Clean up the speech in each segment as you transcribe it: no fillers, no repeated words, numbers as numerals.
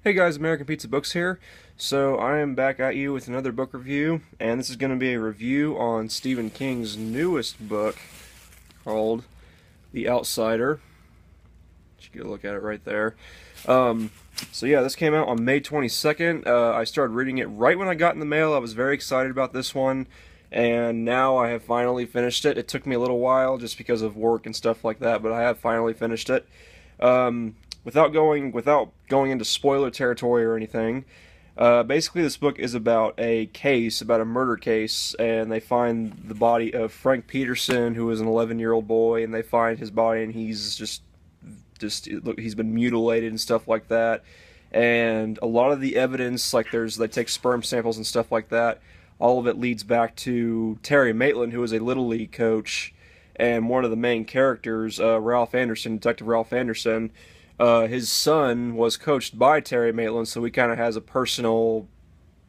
Hey guys, American Pizza Books here. So I am back at you with another book review, and this is going to be a review on Stephen King's newest book called The Outsider. You get a look at it right there. Um, so yeah, this came out on May 22nd. I started reading it right when I got in the mail. I was very excited about this one, and now I have finally finished it. It took me a little while just because of work and stuff like that, but I have finally finished it. Without going into spoiler territory or anything, basically this book is about a case, about a murder case, and they find the body of Frank Peterson, who was an 11-year-old boy, and they find his body, and he's just look, he's been mutilated and stuff like that. And a lot of the evidence, like they take sperm samples and stuff like that. All of it leads back to Terry Maitland, who is a little league coach, and one of the main characters, Ralph Anderson, Detective Ralph Anderson. His son was coached by Terry Maitland, so he kind of has a personal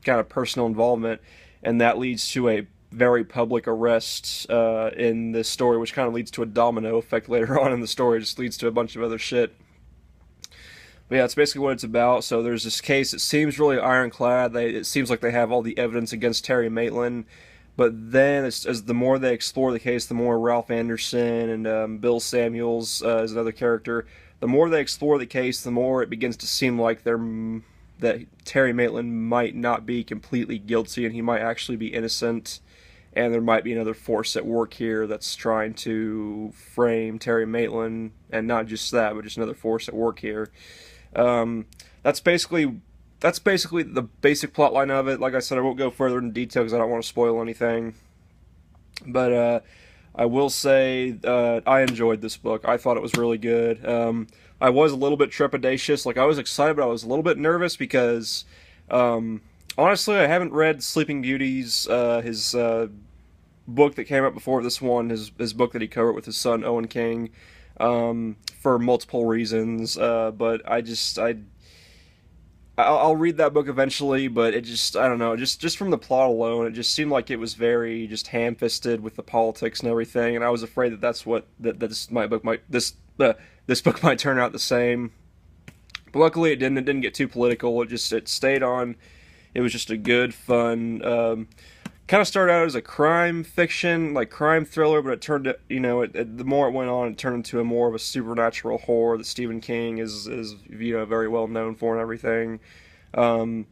involvement, and that leads to a very public arrest in this story, which kind of leads to a domino effect later on in the story. It just leads to a bunch of other shit. But yeah, that's basically what it's about. So there's this case. It seems really ironclad. It seems like they have all the evidence against Terry Maitland. But then, as the more they explore the case, the more Ralph Anderson and Bill Samuels is another character. The more they explore the case, the more it begins to seem like that Terry Maitland might not be completely guilty, and he might actually be innocent. And there might be another force at work here that's trying to frame Terry Maitland, and not just that, but just another force at work here. Um, that's basically that's basically the basic plot line of it. Like I said, I won't go further into detail because I don't want to spoil anything. But I will say I enjoyed this book. I thought it was really good. I was a little bit trepidatious. Like I was excited, but I was a little bit nervous because honestly, I haven't read Sleeping Beauty's his book that came out before this one. His book that he co-wrote with his son Owen King. For multiple reasons, but I'll read that book eventually, but it just I don't know, just from the plot alone, it just seemed like it was very just ham-fisted with the politics and everything, and I was afraid that that's what this book might turn out the same. But luckily, it didn't. It didn't get too political. It stayed on. It was just a good, fun. Kind of started out as a crime fiction, like crime thriller, but it turned to, the more it went on, it turned into a more of a supernatural horror that Stephen King is very well known for and everything. Um,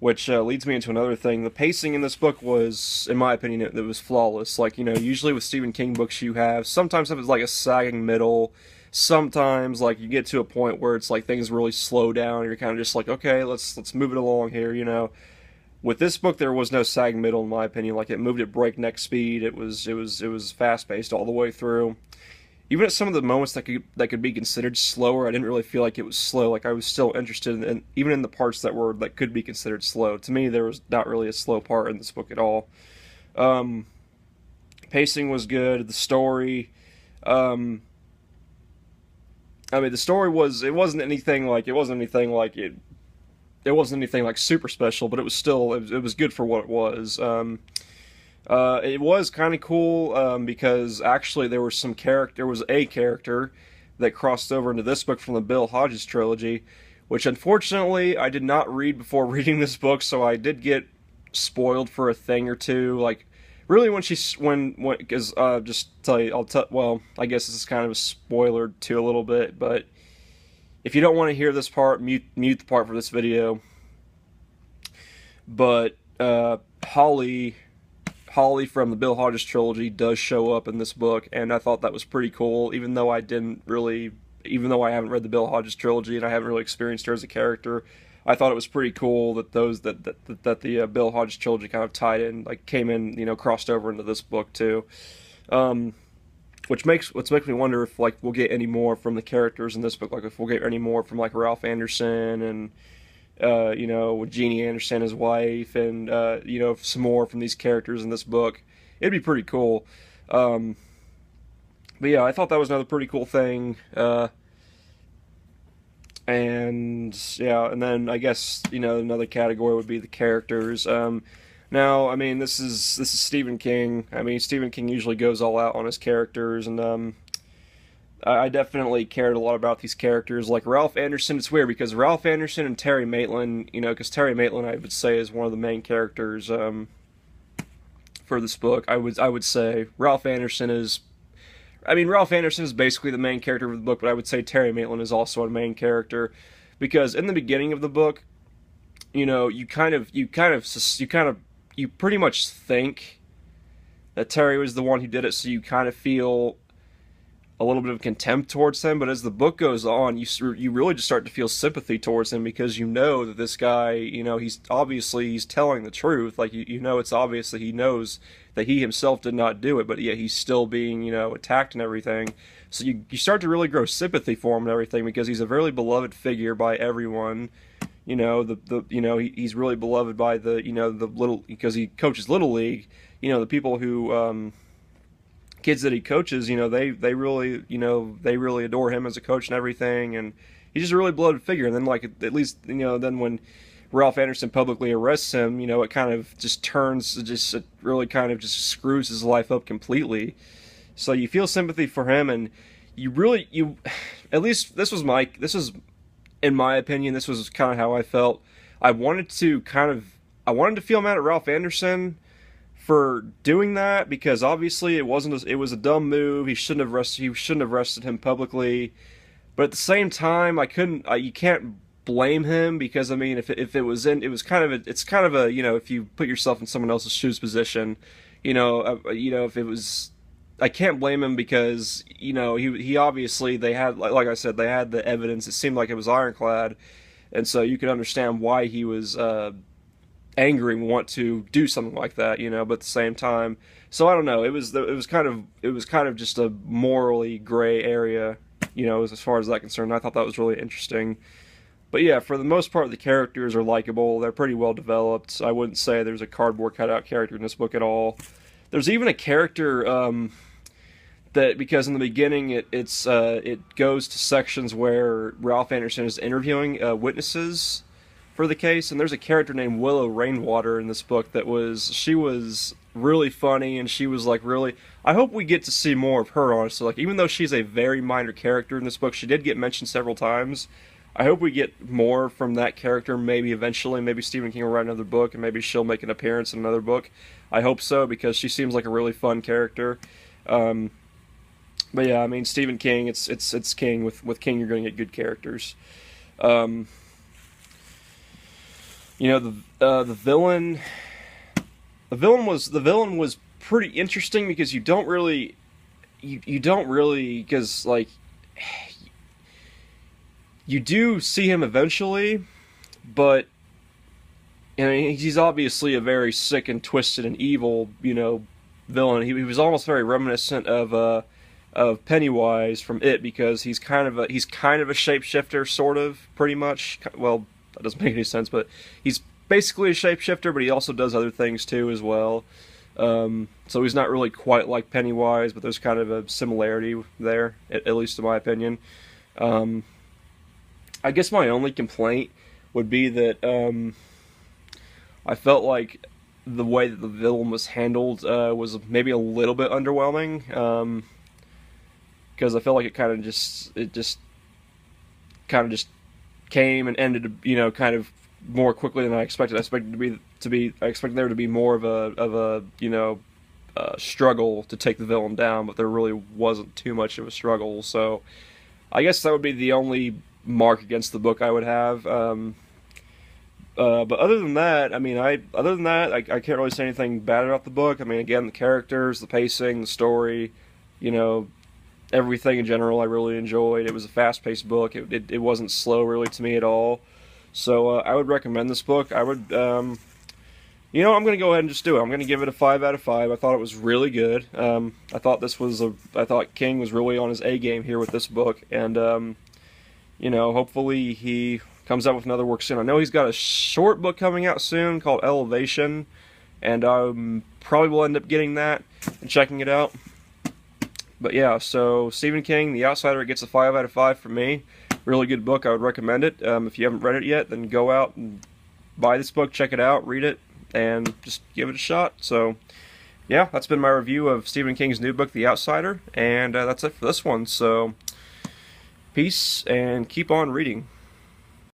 which leads me into another thing. The pacing in this book was, in my opinion, it was flawless. Like, usually with Stephen King books, sometimes it's like a sagging middle. Sometimes, like, you get to a point where it's like things really slow down. And you're kind of just like, okay, let's move it along here. With this book, there was no sag middle, in my opinion. Like, it moved at breakneck speed. It was fast paced all the way through. Even at some of the moments that could be considered slower, I didn't really feel like it was slow. Like I was still interested in even in the parts that could be considered slow. To me, there was not really a slow part in this book at all. Um, Pacing was good. The story, um, I mean, the story was it wasn't anything like super special, but it was good for what it was. It was kind of cool because actually there was a character that crossed over into this book from the Bill Hodges trilogy, which unfortunately I did not read before reading this book, so I did get spoiled for a thing or two. Like really when because just tell you well, I guess this is kind of a spoiler too a little bit, but if you don't want to hear this part, mute the part for this video. But Holly from the Bill Hodges trilogy does show up in this book, and I thought that was pretty cool. Even though I haven't read the Bill Hodges trilogy and I haven't really experienced her as a character, I thought it was pretty cool that the Bill Hodges trilogy kind of tied in, like came in, crossed over into this book too. Um, which makes me wonder if like we'll get any more from the characters in this book, like if we'll get any more from like Ralph Anderson and with Jeannie Anderson, his wife, and some more from these characters in this book. It'd be pretty cool. Um, but yeah, I thought that was another pretty cool thing. And yeah, and then I guess another category would be the characters. Now, I mean, this is Stephen King. I mean, Stephen King usually goes all out on his characters, and I definitely cared a lot about these characters. Like Ralph Anderson, it's weird because Ralph Anderson and Terry Maitland, because Terry Maitland, I would say, is one of the main characters for this book. I would say Ralph Anderson is. I mean, Ralph Anderson is basically the main character of the book, but I would say Terry Maitland is also a main character because in the beginning of the book, you pretty much think that Terry was the one who did it, so you kind of feel a little bit of contempt towards him. But as the book goes on, you really just start to feel sympathy towards him because you know that this guy, he's telling the truth. Like it's obvious that he knows that he himself did not do it, but yet he's still being attacked and everything. So you start to really grow sympathy for him and everything because he's a very beloved figure by everyone. He's really beloved by the little because he coaches little league. The people who kids that he coaches, they really adore him as a coach and everything, and he's just a really beloved figure. And then like at least then when Ralph Anderson publicly arrests him, it kind of just it really kind of just screws his life up completely. So you feel sympathy for him, and you at least this was in my opinion, this was kind of how I felt. I wanted to feel mad at Ralph Anderson for doing that because obviously it was a dumb move. He shouldn't have arrested him publicly. But at the same time, you can't blame him because I mean if it's kind of a if you put yourself in someone else's shoes position, if it was I can't blame him because he obviously they had like I said they had the evidence. It seemed like it was ironclad, and so you could understand why he was angry and want to do something like that. But at the same time, so I don't know. It was kind of just a morally gray area, as far as that concerned. I thought that was really interesting. But yeah, for the most part, the characters are likable. They're pretty well developed. I wouldn't say there's a cardboard cutout character in this book at all. There's even a character that because in the beginning it goes to sections where Ralph Anderson is interviewing witnesses for the case, and there's a character named Willow Rainwater in this book she was really funny, and she was like really. I hope we get to see more of her, honestly. Like even though she's a very minor character in this book, she did get mentioned several times. I hope we get more from that character. Maybe eventually, maybe Stephen King will write another book, and maybe she'll make an appearance in another book. I hope so because she seems like a really fun character. But yeah, I mean Stephen King. It's King. With King, you're going to get good characters. The villain. The villain was pretty interesting because you don't really because like you do see him eventually, but he's obviously a very sick and twisted and evil villain. He was almost very reminiscent of Pennywise from It because he's kind of a shapeshifter, sort of, pretty much. Well, that doesn't make any sense, but he's basically a shapeshifter, but he also does other things too as well. So he's not really quite like Pennywise, but there's kind of a similarity there, at least in my opinion. I guess my only complaint would be that I felt like the way that the villain was handled was maybe a little bit underwhelming. Because I felt like it just came and ended, kind of more quickly than I expected. I expected I expected there to be more of a struggle to take the villain down, but there really wasn't too much of a struggle. So I guess that would be the only mark against the book I would have. But other than that, I can't really say anything bad about the book. I mean, again, the characters, the pacing, the story, everything in general I really enjoyed. It was a fast-paced book. It wasn't slow really to me at all. So I would recommend this book. I would, I'm going to go ahead and just do it. I'm going to give it a 5 out of 5. I thought it was really good. I thought King was really on his A game here with this book, and hopefully he comes out with another work soon. I know he's got a short book coming out soon called Elevation, and I probably will end up getting that and checking it out. But yeah, so Stephen King, The Outsider, it gets a 5 out of 5 from me. Really good book. I would recommend it. If you haven't read it yet, then go out and buy this book, check it out, read it, and just give it a shot. So yeah, that's been my review of Stephen King's new book, The Outsider, and that's it for this one. So Peace, and keep on reading.